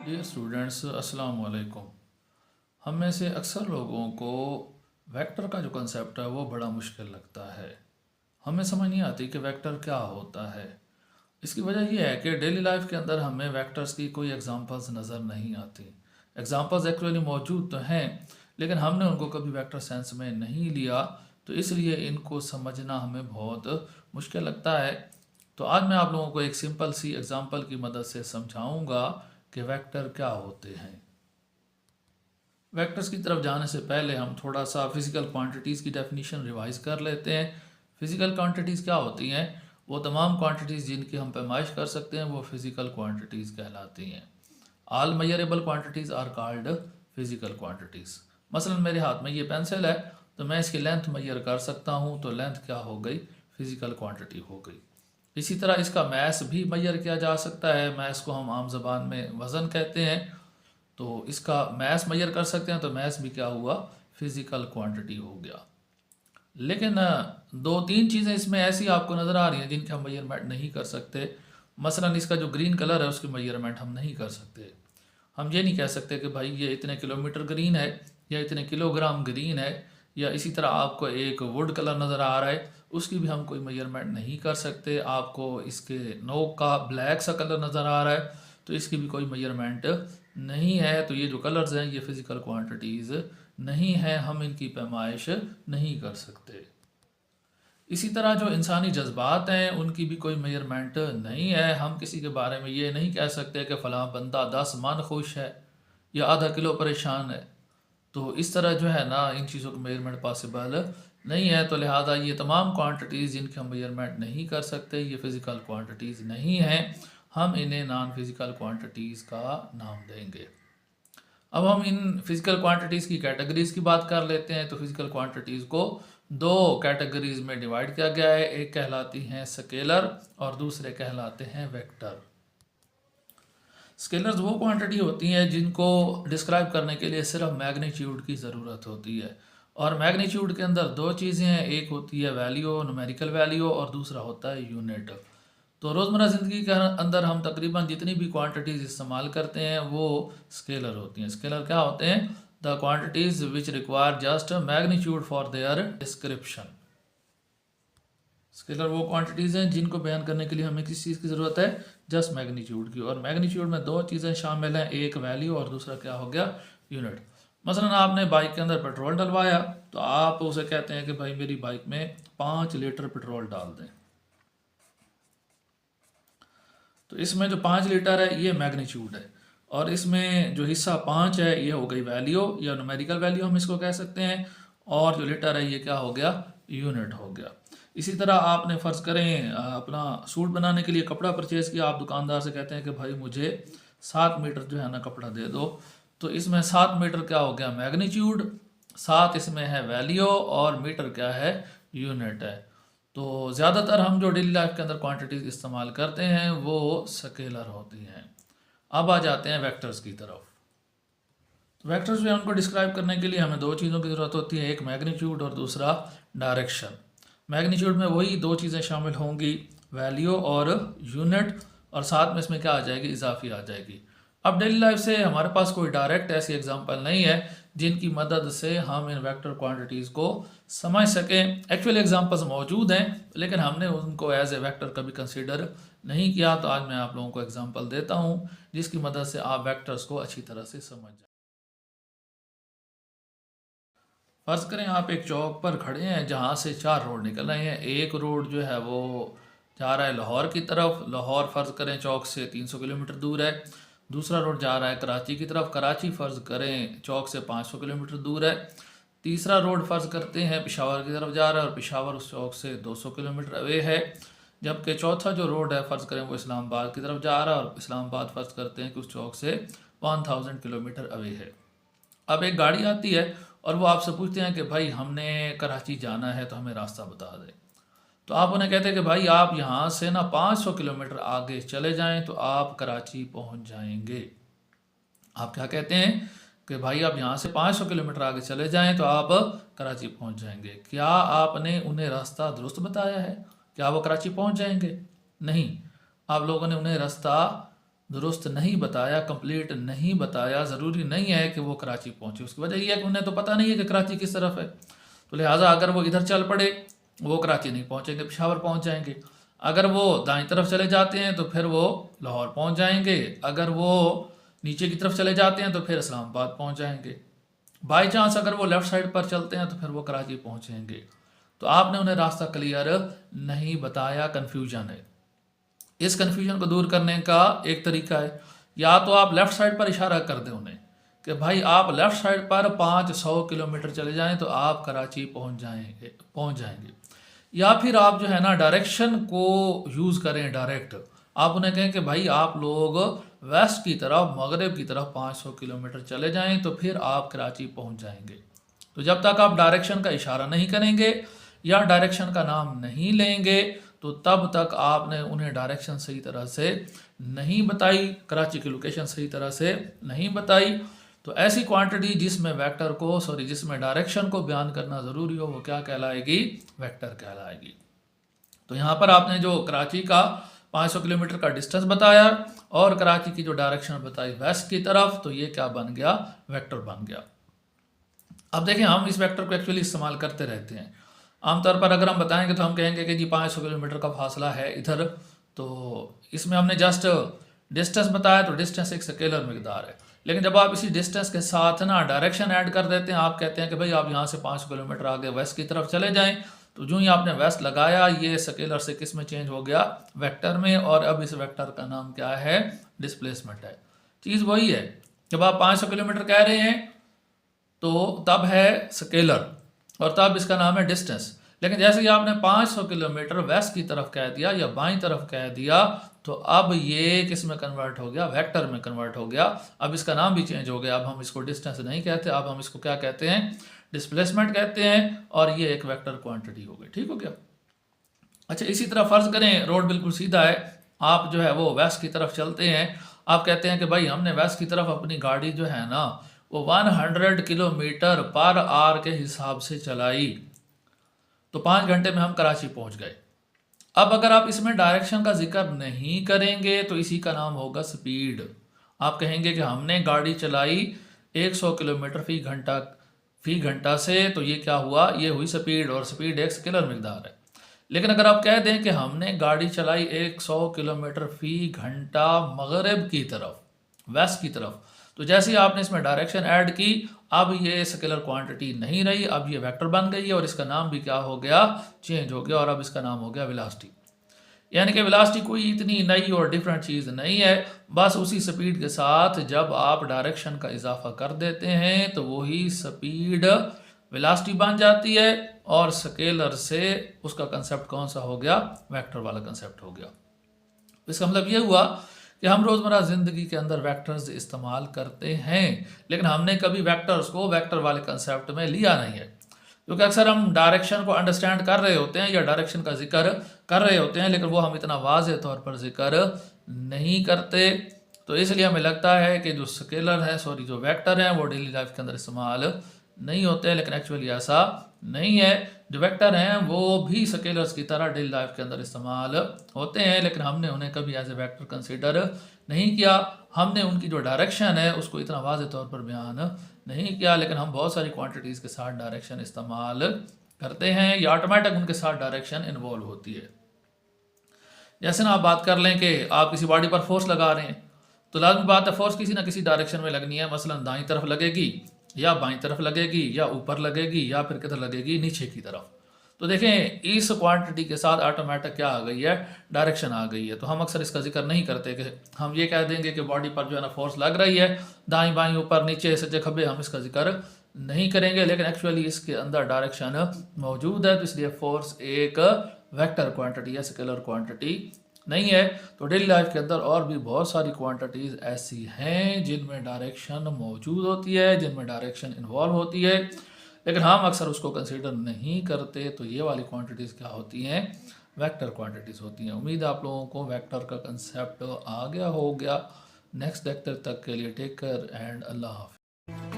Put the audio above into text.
Dear students, अस्सलाम वालेकुम। हम में से अक्सर लोगों को वेक्टर का जो कंसेप्ट है वो बड़ा मुश्किल लगता है। हमें समझ नहीं आती कि वेक्टर क्या होता है। इसकी वजह यह है कि डेली लाइफ के अंदर हमें वेक्टर्स की कोई एग्जांपल्स नज़र नहीं आती। एग्जांपल्स एक्चुअली मौजूद तो हैं, लेकिन हमने उनको कभी वेक्टर सेंस में नहीं लिया, तो इसलिए इनको समझना हमें बहुत मुश्किल लगता है। तो आज मैं आप लोगों को एक सिंपल सी एग्जांपल की मदद से समझाऊंगा कि वेक्टर क्या होते हैं। वेक्टर्स की तरफ जाने से पहले हम थोड़ा सा फिज़िकल क्वांटिटीज़ की डेफिनेशन रिवाइज कर लेते हैं। फिज़िकल क्वांटिटीज़ क्या होती हैं? वो तमाम क्वांटिटीज़ जिनकी हम पैमाइश कर सकते हैं वो फिज़िकल क्वांटिटीज़ कहलाती हैं। All measurable quantities are called physical quantities. मसलन मेरे हाथ में ये पेंसिल है, तो मैं इसकी लेंथ मेजर कर सकता हूँ, तो लेंथ क्या हो गई? फिज़िकल क्वांटिटी हो गई। इसी तरह इसका मैस भी मेजर किया जा सकता है। मैस को हम आम ज़बान में वज़न कहते हैं, तो इसका मैस मेजर कर सकते हैं, तो मैस भी क्या हुआ? फिज़िकल क्वांटिटी हो गया। लेकिन दो तीन चीज़ें इसमें ऐसी आपको नज़र आ रही हैं जिनकी हम मेजरमेंट नहीं कर सकते। मसलन इसका जो ग्रीन कलर है उसकी मेजरमेंट हम नहीं कर सकते। हम ये नहीं कह सकते कि भाई ये इतने किलोमीटर ग्रीन है या इतने किलोग्राम ग्रीन है, या इसी तरह आपको एक वुड कलर नज़र आ रहा है, उसकी भी हम कोई मेजरमेंट नहीं कर सकते। आपको इसके नोक का ब्लैक सा कलर नज़र आ रहा है, तो इसकी भी कोई मेजरमेंट नहीं है। तो ये जो कलर्स हैं ये फिज़िकल क्वांटिटीज़ नहीं है, हम इनकी पैमाइश नहीं कर सकते। इसी तरह जो इंसानी जज्बात हैं उनकी भी कोई मेजरमेंट नहीं है। हम किसी के बारे में ये नहीं कह सकते कि फ़लाँ बंदा 10 मन खुश है या आधा किलो परेशान है। तो इस तरह जो है ना, इन चीज़ों की मेजरमेंट पॉसिबल नहीं है। तो लिहाजा ये तमाम क्वांटिटीज़ जिनकी हम मेजरमेंट नहीं कर सकते, ये फ़िज़िकल क्वांटिटीज़ नहीं हैं। हम इन्हें नॉन फिज़िकल क्वांटिटीज़ का नाम देंगे। अब हम इन फिज़िकल क्वांटिटीज़ की कैटेगरीज़ की बात कर लेते हैं। तो फिज़िकल क्वांटिटीज़ को दो कैटेगरीज़ में डिवाइड किया गया है। एक कहलाती हैं स्केलर और दूसरे कहलाते हैं वेक्टर। स्केलर्स वो क्वांटिटी होती हैं जिनको डिस्क्राइब करने के लिए सिर्फ मैग्नीट्यूड की ज़रूरत होती है। और मैग्नीट्यूड के अंदर दो चीज़ें हैं, एक होती है वैल्यू, न्यूमेरिकल वैल्यू, और दूसरा होता है यूनिट। तो रोज़मर्रा ज़िंदगी के अंदर हम तकरीबन जितनी भी क्वांटिटीज़ इस्तेमाल करते हैं वो स्केलर होती हैं। स्केलर क्या होते हैं? The quantities which require just magnitude for their description. Scalar वो क्वांटिटीज़ हैं जिनको बयान करने के लिए हमें किस चीज़ की ज़रूरत है? जस्ट मैग्नीट्यूड की। और मैग्नीट्यूड में दो चीज़ें शामिल हैं, एक वैल्यू और दूसरा क्या हो गया? यूनिट। मसलन आपने बाइक के अंदर पेट्रोल डलवाया, तो आप उसे कहते हैं कि भाई मेरी बाइक में 5 लीटर पेट्रोल डाल दें। तो इसमें जो 5 लीटर है ये मैग्नीट्यूड है, और इसमें जो हिस्सा 5 है ये हो गई वैल्यू या न्यूमेरिकल वैल्यू हम इसको कह सकते हैं, और जो लीटर है ये क्या हो गया? यूनिट हो गया। इसी तरह आपने फ़र्ज़ करें अपना सूट बनाने के लिए कपड़ा परचेज़ किया, आप दुकानदार से कहते हैं कि भाई मुझे 7 मीटर जो है ना कपड़ा दे दो। तो इसमें 7 मीटर क्या हो गया? मैग्नीट्यूड। 7 इसमें है वैल्यू, और मीटर क्या है? यूनिट है। तो ज़्यादातर हम जो डेली लाइफ के अंदर क्वांटिटीज़ इस्तेमाल करते हैं वो स्केलर होती हैं। अब आ जाते हैं वेक्टर्स की तरफ। तो वेक्टर्स जो है उनको डिस्क्राइब करने के लिए हमें दो चीज़ों की ज़रूरत होती है, एक मैग्नीट्यूड और दूसरा डायरेक्शन। मैग्नीट्यूड में वही दो चीज़ें शामिल होंगी, वैल्यू और यूनिट, और साथ में इसमें क्या आ जाएगी? इजाफी आ जाएगी। अब डेली लाइफ से हमारे पास कोई डायरेक्ट ऐसी एग्जांपल नहीं है जिनकी मदद से हम इन वेक्टर क्वांटिटीज़ को समझ सकें। एक्चुअल एग्जांपल्स मौजूद हैं, लेकिन हमने उनको एज ए वेक्टर कभी कंसीडर नहीं किया। तो आज मैं आप लोगों को एग्जांपल देता हूं जिसकी मदद से आप वेक्टर्स को अच्छी तरह से समझ जाए। फ़र्ज़ करें आप एक चौक पर खड़े हैं जहाँ से 4 रोड निकल रहे हैं। एक रोड जो है वो जा रहा है लाहौर की तरफ। लाहौर फ़र्ज़ करें चौक से 300 किलोमीटर दूर है। दूसरा रोड जा रहा है कराची की तरफ। कराची फ़र्ज़ करें चौक से 500 किलोमीटर दूर है। तीसरा रोड फ़र्ज़ करते हैं पेशावर की तरफ जा रहा है, और पेशावर उस चौक से 200 किलोमीटर अवे है। जबकि चौथा जो रोड है फ़र्ज़ करें वो इस्लामाबाद की तरफ जा रहा है, और इस्लामाबाद फ़र्ज़ करते हैं कि उस चौक से 1000 किलोमीटर अवे है। अब एक गाड़ी आती है और वो आपसे पूछते हैं कि भाई हमने कराची जाना है, तो हमें रास्ता बता दें। तो आप उन्हें कहते हैं कि भाई आप यहाँ से ना 500 किलोमीटर आगे चले जाएं तो आप कराची पहुँच जाएंगे। आप क्या कहते हैं कि भाई आप यहाँ से 500 किलोमीटर आगे चले जाएं तो आप कराची पहुँच जाएंगे। क्या आपने उन्हें रास्ता दुरुस्त बताया है? क्या वो कराची पहुँच जाएंगे? नहीं, आप लोगों ने उन्हें रास्ता दुरुस्त नहीं बताया, कंप्लीट नहीं बताया। ज़रूरी नहीं है कि वो कराची पहुँचे, उसकी वजह यह है कि उन्हें तो पता नहीं है कि कराची किस तरफ है। तो लिहाजा अगर वो इधर चल पड़े, वो कराची नहीं पहुँचेंगे, पेशावर पहुँच जाएंगे। अगर वो दाईं तरफ चले जाते हैं तो फिर वो लाहौर पहुँच जाएंगे। अगर वो नीचे की तरफ चले जाते हैं तो फिर इस्लामाबाद पहुँच जाएंगे। बाई चांस अगर वो लेफ़्ट साइड पर चलते हैं तो फिर वो कराची पहुँचेंगे। तो आपने उन्हें रास्ता क्लियर नहीं बताया, कन्फ्यूजन है। इस कन्फ्यूजन को दूर करने का एक तरीका है, या तो आप लेफ़्ट साइड पर इशारा कर दें उन्हें कि भाई आप लेफ़्ट साइड पर 500 किलोमीटर चले जाएं तो आप कराची पहुंच जाएंगे। या फिर आप जो है ना डायरेक्शन को यूज़ करें डायरेक्ट। आप उन्हें कहें कि भाई आप लोग वेस्ट की तरफ, मगरब की तरफ 500 किलोमीटर चले जाएं तो फिर आप कराची पहुंच जाएंगे। तो जब तक आप डायरेक्शन का इशारा नहीं करेंगे या डायरेक्शन का नाम नहीं लेंगे तो तब तक आपने उन्हें डायरेक्शन सही तरह से नहीं बताई, कराची की लोकेशन सही तरह से नहीं बताई। तो ऐसी क्वांटिटी जिसमें डायरेक्शन को बयान करना ज़रूरी हो, वो क्या कहलाएगी? वेक्टर कहलाएगी। तो यहाँ पर आपने जो कराची का 500 किलोमीटर का डिस्टेंस बताया और कराची की जो डायरेक्शन बताई वेस्ट की तरफ, तो ये क्या बन गया? वेक्टर बन गया। अब देखें, हम इस वेक्टर को एक्चुअली इस्तेमाल करते रहते हैं। आमतौर पर अगर हम बताएंगे तो हम कहेंगे कि जी 500 किलोमीटर का फासला है इधर, तो इसमें हमने जस्ट डिस्टेंस बताया, तो डिस्टेंस एक स्केलर मिकदार है। लेकिन जब आप इसी डिस्टेंस के साथ ना डायरेक्शन ऐड कर देते हैं, आप कहते हैं कि भाई आप यहाँ से 500 किलोमीटर आगे वेस्ट की तरफ चले जाएं, तो जो ही आपने वेस्ट लगाया, ये स्केलर से किस में चेंज हो गया? वेक्टर में। और अब इस वेक्टर का नाम क्या है? डिस्प्लेसमेंट है। चीज़ वही है, जब आप 500 किलोमीटर कह रहे हैं तो तब है स्केलर और तब इसका नाम है डिस्टेंस। लेकिन जैसे ही आपने 500 किलोमीटर वेस्ट की तरफ कह दिया या बाईं तरफ कह दिया, तो अब ये किस में कन्वर्ट हो गया? वेक्टर में कन्वर्ट हो गया। अब इसका नाम भी चेंज हो गया। अब हम इसको डिस्टेंस नहीं कहते, अब हम इसको क्या कहते हैं? डिस्प्लेसमेंट कहते हैं। और ये एक वेक्टर क्वांटिटी हो गई। ठीक हो गया? अच्छा, इसी तरह फ़र्ज़ करें रोड बिल्कुल सीधा है, आप जो है वो वेस्ट की तरफ चलते हैं। आप कहते हैं कि भाई हमने वेस्ट की तरफ अपनी गाड़ी जो है ना वो 100 किलोमीटर पर आवर के हिसाब से चलाई, तो 5 घंटे में हम कराची पहुंच गए। अब अगर आप इसमें डायरेक्शन का जिक्र नहीं करेंगे तो इसी का नाम होगा स्पीड। आप कहेंगे कि हमने गाड़ी चलाई 100 किलोमीटर फी घंटा से, तो ये क्या हुआ? ये हुई स्पीड, और स्पीड एक स्केलर मिकदार है। लेकिन अगर आप कह दें कि हमने गाड़ी चलाई 100 किलोमीटर फी घंटा मगरब की तरफ, वेस्ट की तरफ, तो जैसे ही आपने इसमें डायरेक्शन ऐड की, अब ये स्केलर क्वांटिटी नहीं रही, अब ये वेक्टर बन गई है और इसका नाम भी क्या हो गया? चेंज हो गया। और अब इसका नाम हो गया वेलोसिटी। यानी कि वेलोसिटी कोई इतनी नई और डिफरेंट चीज़ नहीं है, बस उसी स्पीड के साथ जब आप डायरेक्शन का इजाफा कर देते हैं तो वही स्पीड वेलोसिटी बन जाती है। और स्केलर से उसका कंसेप्ट कौन सा हो गया? वेक्टर वाला कंसेप्ट हो गया। इसका मतलब ये हुआ कि हम रोज़मर्रा ज़िंदगी के अंदर वेक्टर्स इस्तेमाल करते हैं, लेकिन हमने कभी वेक्टर्स को वेक्टर वाले कंसेप्ट में लिया नहीं है। क्योंकि अक्सर हम डायरेक्शन को अंडरस्टैंड कर रहे होते हैं या डायरेक्शन का जिक्र कर रहे होते हैं, लेकिन वो हम इतना वाज़ेह तौर पर जिक्र नहीं करते। तो इसलिए हमें लगता है कि जो वेक्टर हैं वो डेली लाइफ के अंदर इस्तेमाल नहीं होते, लेकिन एक्चुअली ऐसा नहीं है। जो वेक्टर हैं वो भी स्केलर्स की तरह डेली लाइफ के अंदर इस्तेमाल होते हैं, लेकिन हमने उन्हें कभी एज ए वेक्टर कंसिडर नहीं किया। हमने उनकी जो डायरेक्शन है उसको इतना वाज़ेह तौर पर बयान नहीं किया, लेकिन हम बहुत सारी क्वांटिटीज़ के साथ डायरेक्शन इस्तेमाल करते हैं या ऑटोमेटिक उनके साथ डायरेक्शन इन्वॉल्व होती है। जैसे ना आप बात कर लें कि आप किसी बॉडी पर फोर्स लगा रहे हैं, तो लाजमी बात है फोर्स किसी ना किसी डायरेक्शन में लगनी है। मसलन दाईं तरफ लगेगी या बाईं तरफ लगेगी या ऊपर लगेगी या फिर किधर लगेगी? नीचे की तरफ। तो देखें, इस क्वांटिटी के साथ ऑटोमेटिक क्या आ गई है? डायरेक्शन आ गई है। तो हम अक्सर इसका जिक्र नहीं करते कि हम ये कह देंगे कि बॉडी पर जो है ना फोर्स लग रही है, दाईं बाईं ऊपर नीचे सज्जे खब्बे, हम इसका जिक्र नहीं करेंगे, लेकिन एक्चुअली इसके अंदर डायरेक्शन मौजूद है। तो इसलिए फोर्स एक वेक्टर क्वांटिटी है, स्केलर क्वांटिटी नहीं है। तो डेली लाइफ के अंदर और भी बहुत सारी क्वांटिटीज़ ऐसी हैं जिनमें डायरेक्शन मौजूद होती है, जिनमें डायरेक्शन इन्वॉल्व होती है, लेकिन हम अक्सर उसको कंसीडर नहीं करते। तो ये वाली क्वांटिटीज़ क्या होती हैं? वेक्टर क्वांटिटीज़ होती हैं। उम्मीद है आप लोगों को वेक्टर का कंसेप्ट आ गया हो गया। नेक्स्ट लेक्चर तक के लिए टेक केयर एंड अल्लाह हाफ़िज़।